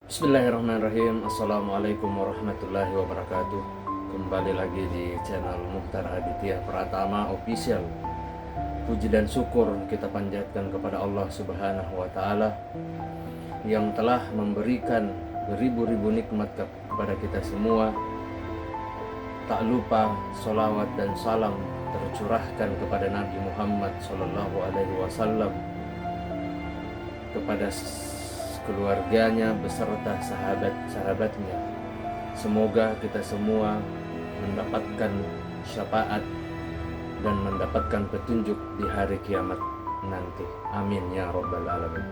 Bismillahirrahmanirrahim. Assalamualaikum warahmatullahi wabarakatuh. Kembali lagi di channel Mukhtar Aditya Pratama Official. Puji dan syukur kita panjatkan kepada Allah Subhanahu wa Ta'ala yang telah memberikan beribu-ribu nikmat kepada kita semua. Tak lupa sholawat dan salam tercurahkan kepada Nabi Muhammad SAW, kepada keluarganya beserta sahabat-sahabatnya. Semoga kita semua mendapatkan syafaat dan mendapatkan petunjuk di hari kiamat nanti. Amin ya rabbal alamin.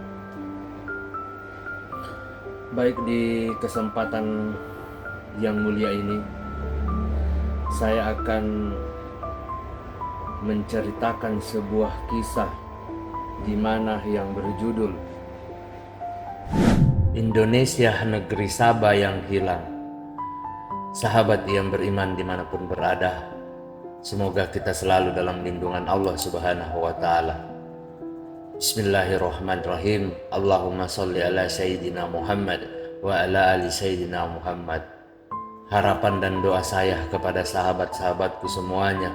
Baik, di kesempatan yang mulia ini saya akan menceritakan sebuah kisah di mana yang berjudul Indonesia Negeri Sabah yang Hilang. Sahabat yang beriman dimanapun berada, semoga kita selalu dalam lindungan Allah Subhanahu wa Ta'ala. Bismillahirrahmanirrahim. Allahumma salli ala Sayyidina Muhammad wa ala ali Sayyidina Muhammad. Harapan dan doa saya kepada sahabat-sahabatku semuanya,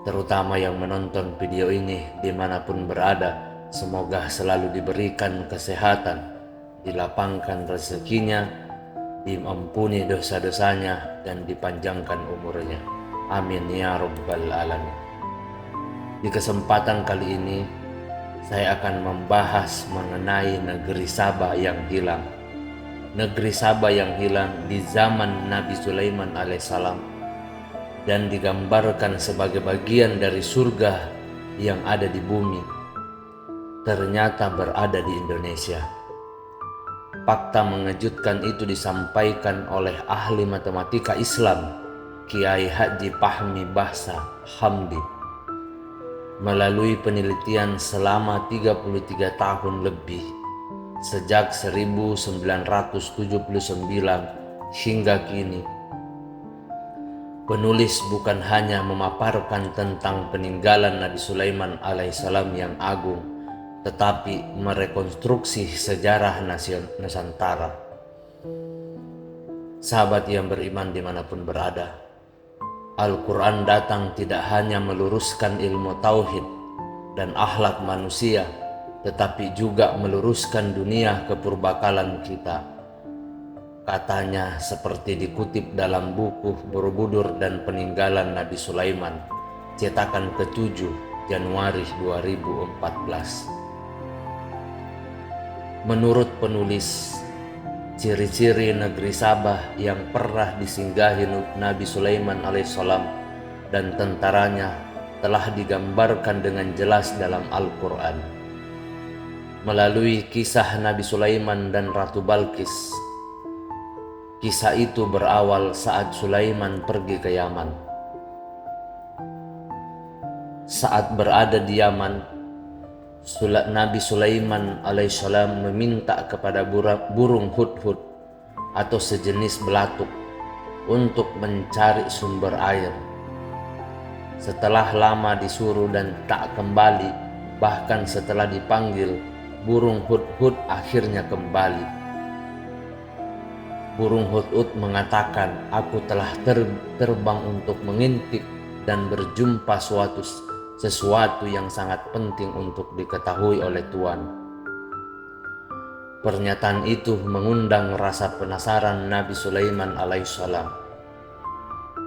terutama yang menonton video ini dimanapun berada, semoga selalu diberikan kesehatan, dilapangkan rezekinya, diampuni dosa-dosanya, dan dipanjangkan umurnya. Amin ya rabbal alamin. Di kesempatan kali ini saya akan membahas mengenai negeri Sabah yang hilang. Negeri Sabah yang hilang di zaman Nabi Sulaiman alaihissalam dan digambarkan sebagai bagian dari surga yang ada di bumi, ternyata berada di Indonesia. Fakta mengejutkan itu disampaikan oleh ahli matematika Islam Kiai Haji Fahmi Bahsa Hamdi melalui penelitian selama 33 tahun lebih sejak 1979 hingga kini. Penulis bukan hanya memaparkan tentang peninggalan Nabi Sulaiman alaihissalam yang agung, tetapi merekonstruksi sejarah Nusantara. Sahabat yang beriman dimanapun berada, Al-Quran datang tidak hanya meluruskan ilmu tauhid dan akhlak manusia, tetapi juga meluruskan dunia kepurbakalan kita. Katanya seperti dikutip dalam buku Borobudur dan Peninggalan Nabi Sulaiman, cetakan ke-7 Januari 2014. Menurut penulis, ciri-ciri negeri Sabah yang pernah disinggahi Nabi Sulaiman alaihissalam dan tentaranya telah digambarkan dengan jelas dalam Al-Quran. Melalui kisah Nabi Sulaiman dan Ratu Balqis. Kisah itu berawal saat Sulaiman pergi ke Yaman. Saat berada di Yaman, Nabi Sulaiman alaihissalam meminta kepada burung hudhud atau sejenis belatuk untuk mencari sumber air. Setelah lama disuruh dan tak kembali, bahkan setelah dipanggil, burung hudhud akhirnya kembali. Burung hudhud mengatakan, "Aku telah terbang untuk mengintip dan berjumpa sesuatu yang sangat penting untuk diketahui oleh Tuan." Pernyataan itu mengundang rasa penasaran Nabi Sulaiman alaihissalam.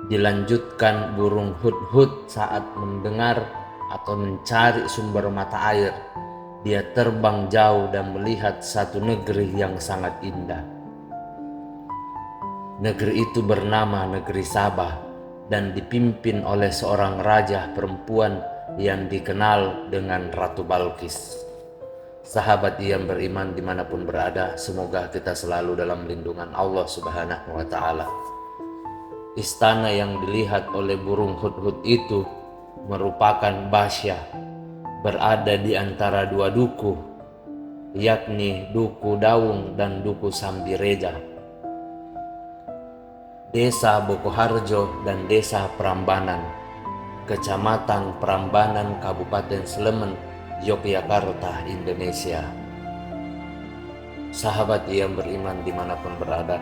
Dilanjutkan, burung hudhud saat mendengar atau mencari sumber mata air, dia terbang jauh dan melihat satu negeri yang sangat indah. Negeri itu bernama Negeri Sabah dan dipimpin oleh seorang raja perempuan yang dikenal dengan Ratu Balqis. Sahabat yang beriman dimanapun berada, semoga kita selalu dalam lindungan Allah Subhanahu wa Ta'ala. Istana yang dilihat oleh burung hudhud itu merupakan Basyah, berada di antara dua duku, yakni Duku Dawung dan Duku Sambireja, Desa Bokoharjo dan Desa Prambanan, Kecamatan Prambanan, Kabupaten Sleman, Yogyakarta, Indonesia. Sahabat yang beriman dimanapun berada,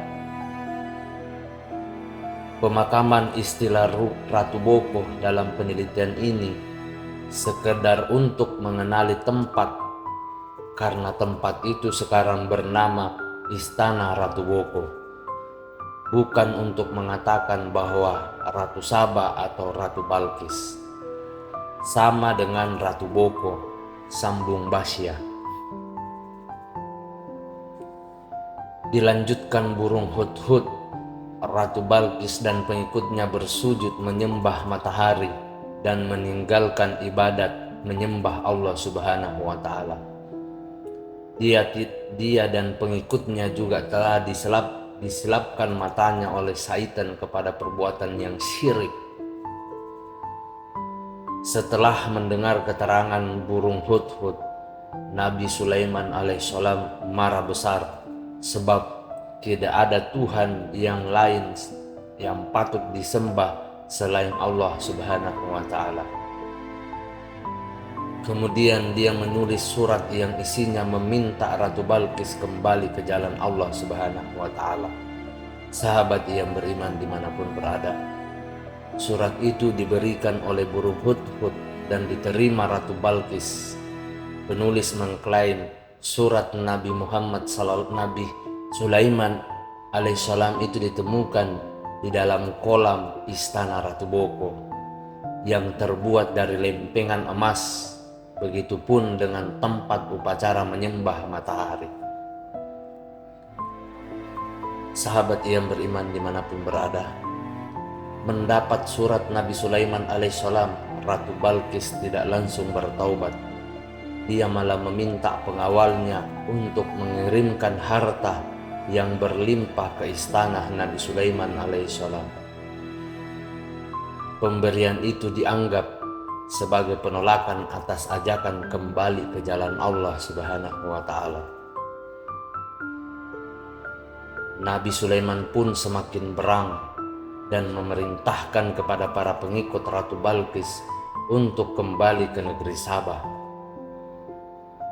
pemakaman istilah Ratu Boko dalam penelitian ini sekedar untuk mengenali tempat, karena tempat itu sekarang bernama Istana Ratu Boko, bukan untuk mengatakan bahwa Ratu Saba atau Ratu Balkis sama dengan Ratu Boko, sambung Basya. Dilanjutkan burung hudhud, Ratu Balkis dan pengikutnya bersujud menyembah matahari dan meninggalkan ibadat menyembah Allah Subhanahu wa Ta'ala. Dia dan pengikutnya juga telah disilapkan matanya oleh syaitan kepada perbuatan yang syirik. Setelah mendengar keterangan burung hudhud, Nabi Sulaiman alaihissalam marah besar, sebab tidak ada Tuhan yang lain yang patut disembah selain Allah Subhanahu wa Ta'ala. Kemudian dia menulis surat yang isinya meminta Ratu Balkis kembali ke jalan Allah Subhanahu wa Ta'ala. Sahabat yang beriman dimanapun berada, surat itu diberikan oleh burung hudhud dan diterima Ratu Balkis. Penulis mengklaim surat Nabi Nabi Sulaiman alaihissalam itu ditemukan di dalam kolam istana Ratu Boko yang terbuat dari lempengan emas. Begitupun dengan tempat upacara menyembah matahari. Sahabat yang beriman dimanapun berada, mendapat surat Nabi Sulaiman alaihissalam, Ratu Balkis tidak langsung bertaubat. Dia malah meminta pengawalnya untuk mengirimkan harta yang berlimpah ke istana Nabi Sulaiman alaihissalam. Pemberian itu dianggap sebagai penolakan atas ajakan kembali ke jalan Allah Subhanahu wa Ta'ala. Nabi Sulaiman pun semakin berang dan memerintahkan kepada para pengikut Ratu Balkis untuk kembali ke negeri Sabah.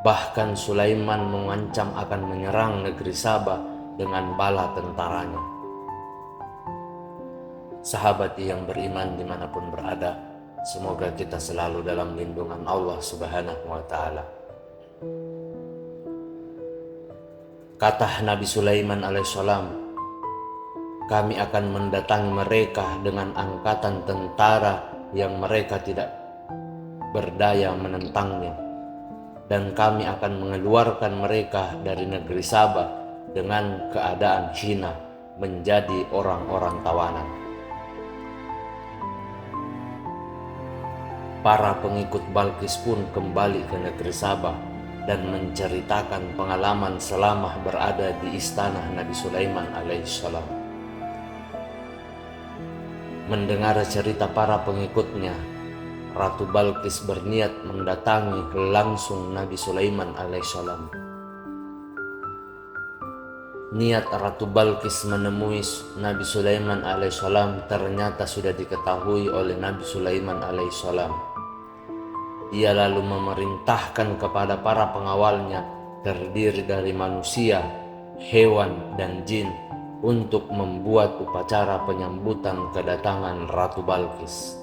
Bahkan Sulaiman mengancam akan menyerang negeri Sabah dengan bala tentaranya. Sahabat yang beriman dimanapun berada, semoga kita selalu dalam lindungan Allah Subhanahu wa Ta'ala. Kata Nabi Sulaiman alaihissalam, kami akan mendatangi mereka dengan angkatan tentara yang mereka tidak berdaya menentangnya, dan kami akan mengeluarkan mereka dari negeri Sabah dengan keadaan hina, menjadi orang-orang tawanan. Para pengikut Balkis pun kembali ke negeri Sabah dan menceritakan pengalaman selama berada di istana Nabi Sulaiman alaihissalam. Mendengar cerita para pengikutnya, Ratu Balkis berniat mendatangi langsung Nabi Sulaiman alaihissalam. Niat Ratu Balkis menemui Nabi Sulaiman alaihissalam ternyata sudah diketahui oleh Nabi Sulaiman alaihissalam. Dia lalu memerintahkan kepada para pengawalnya terdiri dari manusia, hewan, dan jin untuk membuat upacara penyambutan kedatangan Ratu Balkis.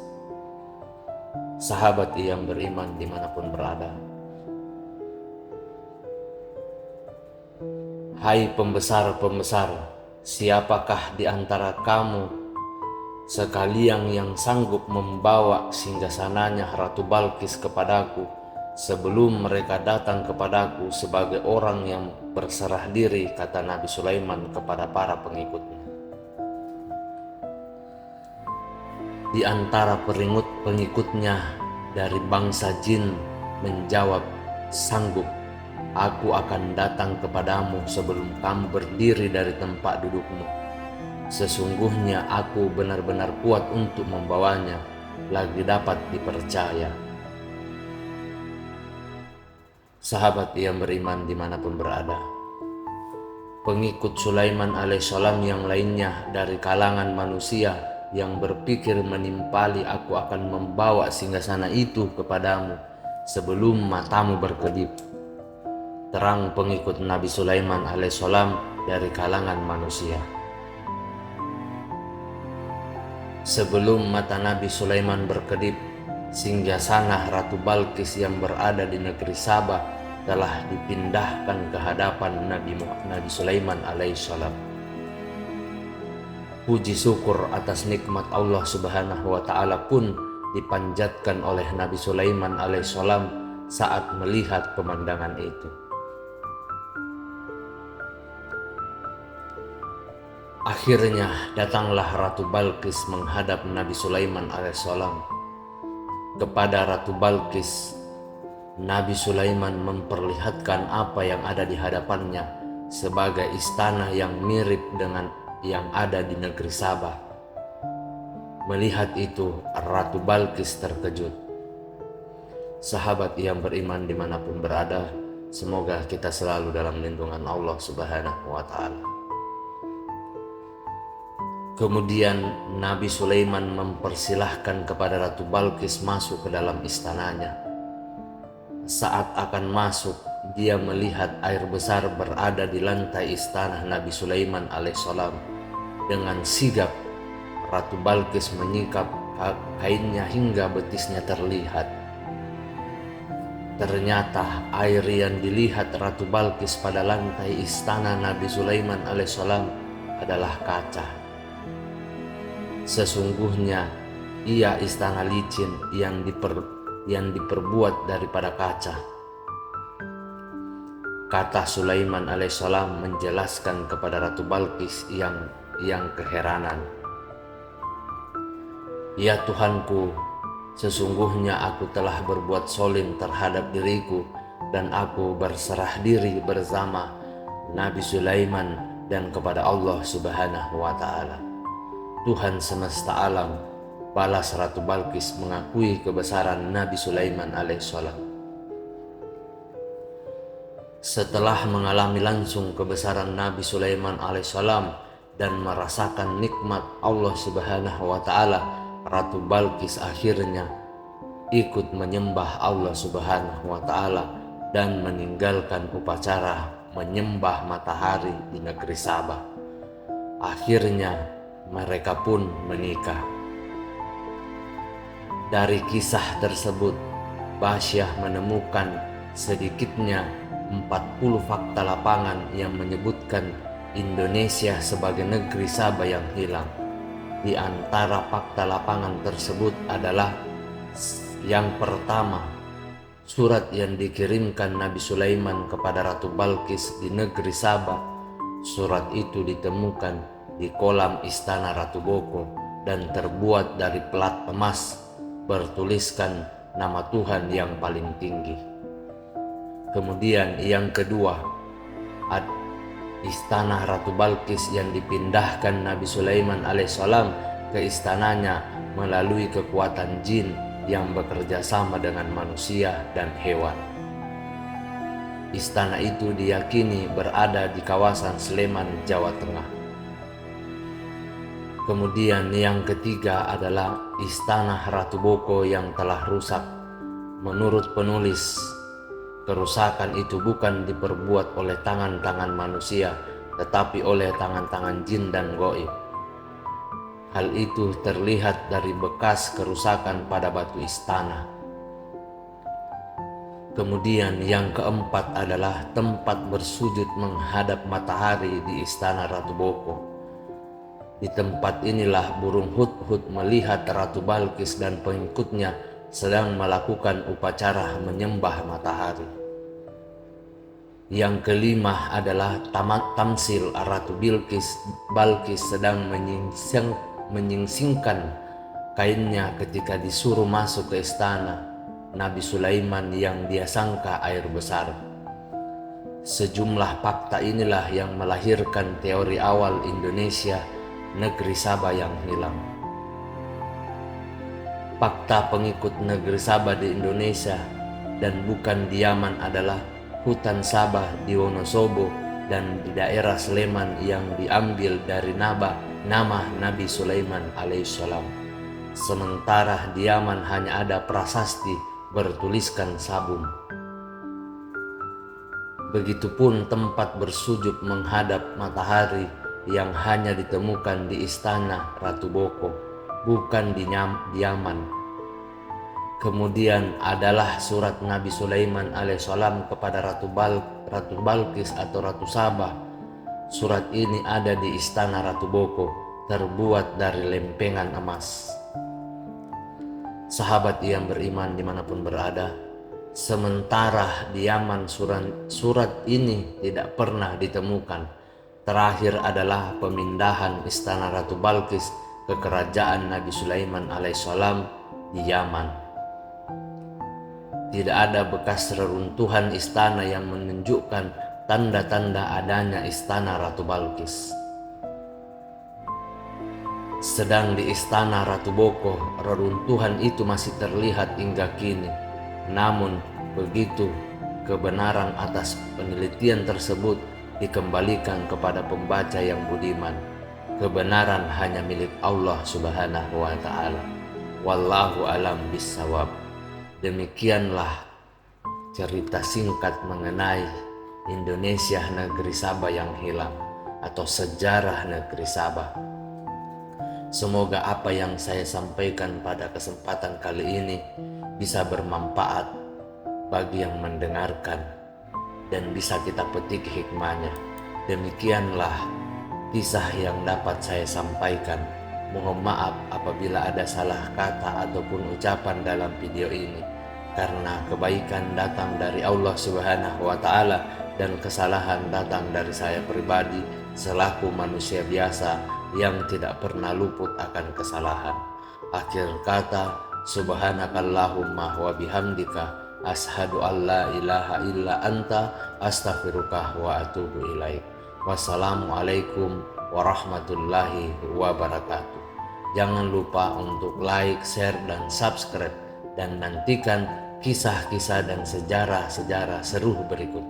Sahabat yang beriman dimanapun berada, hai pembesar-pembesar, siapakah di antara kamu sekalian yang sanggup membawa singgasananya Ratu Balkis kepadaku sebelum mereka datang kepadaku sebagai orang yang berserah diri, kata Nabi Sulaiman kepada para pengikutnya. Di antara pengikutnya dari bangsa jin menjawab, sanggup, aku akan datang kepadamu sebelum kamu berdiri dari tempat dudukmu. Sesungguhnya aku benar-benar kuat untuk membawanya, lagi dapat dipercaya. Sahabat yang beriman dimanapun berada, pengikut Sulaiman alaihissalam yang lainnya dari kalangan manusia yang berpikir menimpali, aku akan membawa singgasana itu kepadamu sebelum matamu berkedip. terang pengikut Nabi Sulaiman alaihissalam dari kalangan manusia. Sebelum mata Nabi Sulaiman berkedip, singgasana Ratu Balqis yang berada di negeri Sabah telah dipindahkan ke hadapan Nabi Sulaiman alaihissalam. Puji syukur atas nikmat Allah Subhanahu wa Ta'ala pun dipanjatkan oleh Nabi Sulaiman alaihissalam saat melihat pemandangan itu. Akhirnya datanglah Ratu Balqis menghadap Nabi Sulaiman alaihissalam. Kepada Ratu Balqis, Nabi Sulaiman memperlihatkan apa yang ada di hadapannya sebagai istana yang mirip dengan yang ada di negeri Sabah. Melihat itu, Ratu Balqis terkejut. Sahabat yang beriman dimanapun berada, semoga kita selalu dalam lindungan Allah Subhanahu wa Ta'ala. Kemudian Nabi Sulaiman mempersilahkan kepada Ratu Balqis masuk ke dalam istananya. Saat akan masuk, dia melihat air besar berada di lantai istana Nabi Sulaiman alaihissalam. Dengan sigap, Ratu Balqis menyikap kainnya hingga betisnya terlihat. Ternyata air yang dilihat Ratu Balqis pada lantai istana Nabi Sulaiman alaihissalam adalah kaca. Sesungguhnya ia istana licin yang diperbuat daripada kaca. Kata Sulaiman alaihissalam menjelaskan kepada Ratu Balqis yang keheranan. Ya Tuhanku, sesungguhnya aku telah berbuat zalim terhadap diriku dan aku berserah diri bersama Nabi Sulaiman dan kepada Allah Subhanahu wa Ta'ala. Tuhan semesta alam, balas Ratu Balqis mengakui kebesaran Nabi Sulaiman alaihissalam. Setelah mengalami langsung kebesaran Nabi Sulaiman alaihissalam dan merasakan nikmat Allah Subhanahu wa Ta'ala, Ratu Balqis akhirnya ikut menyembah Allah Subhanahu wa Ta'ala dan meninggalkan upacara menyembah matahari di negeri Sabah. Akhirnya mereka pun menikah. Dari kisah tersebut, Basyah menemukan sedikitnya 40 fakta lapangan yang menyebutkan Indonesia sebagai negeri Sabah yang hilang. Di antara fakta lapangan tersebut adalah yang pertama, surat yang dikirimkan Nabi Sulaiman kepada Ratu Balqis di negeri Sabah. Surat itu ditemukan di kolam istana Ratu Boko dan terbuat dari pelat emas bertuliskan nama Tuhan yang paling tinggi. Kemudian yang kedua, istana Ratu Balqis yang dipindahkan Nabi Sulaiman alaihissalam ke istananya melalui kekuatan jin yang bekerja sama dengan manusia dan hewan. Istana itu diyakini berada di kawasan Sleman, Jawa Tengah. Kemudian yang ketiga adalah istana Ratu Boko yang telah rusak. Menurut penulis, kerusakan itu bukan diperbuat oleh tangan-tangan manusia, tetapi oleh tangan-tangan jin dan gaib. Hal itu terlihat dari bekas kerusakan pada batu istana. Kemudian yang keempat adalah tempat bersujud menghadap matahari di istana Ratu Boko. Di tempat inilah burung hudhud melihat Ratu Balqis dan pengikutnya sedang melakukan upacara menyembah matahari. Yang kelima adalah tamsil Ratu Balqis sedang menyingsingkan kainnya ketika disuruh masuk ke istana Nabi Sulaiman yang dia sangka air besar. Sejumlah fakta inilah yang melahirkan teori awal Indonesia negeri Sabah yang hilang. Fakta pengikut negeri Sabah di Indonesia dan bukan di Yaman adalah hutan Sabah di Wonosobo dan di daerah Sleman yang diambil dari nama Nabi Sulaiman alaihissalam. Sementara di Yaman hanya ada prasasti bertuliskan Sabum. Begitupun tempat bersujud menghadap matahari yang hanya ditemukan di istana Ratu Boko, bukan di Yaman. Kemudian adalah surat Nabi Sulaiman alaihissalam kepada Ratu Balqis atau Ratu Sabah. Surat ini ada di istana Ratu Boko, terbuat dari lempengan emas. Sahabat yang beriman dimanapun berada, sementara di Yaman surat ini tidak pernah ditemukan. Terakhir adalah pemindahan istana Ratu Balqis ke kerajaan Nabi Sulaiman alaihissalam di Yaman. Tidak ada bekas reruntuhan istana yang menunjukkan tanda-tanda adanya istana Ratu Balqis. Sedang di istana Ratu Boko, reruntuhan itu masih terlihat hingga kini. Namun begitu, kebenaran atas penelitian tersebut dikembalikan kepada pembaca yang budiman. Kebenaran hanya milik Allah Subhanahu wa Ta'ala. Wallahu alam bissawab. Demikianlah cerita singkat mengenai Indonesia negeri Sabah yang hilang, atau sejarah negeri Sabah. Semoga apa yang saya sampaikan pada kesempatan kali ini bisa bermanfaat bagi yang mendengarkan dan bisa kita petik hikmahnya. Demikianlah kisah yang dapat saya sampaikan. Mohon maaf apabila ada salah kata ataupun ucapan dalam video ini, karena kebaikan datang dari Allah Subhanahu wa Ta'ala dan kesalahan datang dari saya pribadi selaku manusia biasa yang tidak pernah luput akan kesalahan. Akhir kata, subhanakallahumma wa bihamdika ashhadu an la ilaha illa anta astaghfiruka wa atubu ilaik. Wassalamualaikum warahmatullahi wabarakatuh. Jangan lupa untuk like, share, dan subscribe, dan nantikan kisah-kisah dan sejarah-sejarah seru berikut.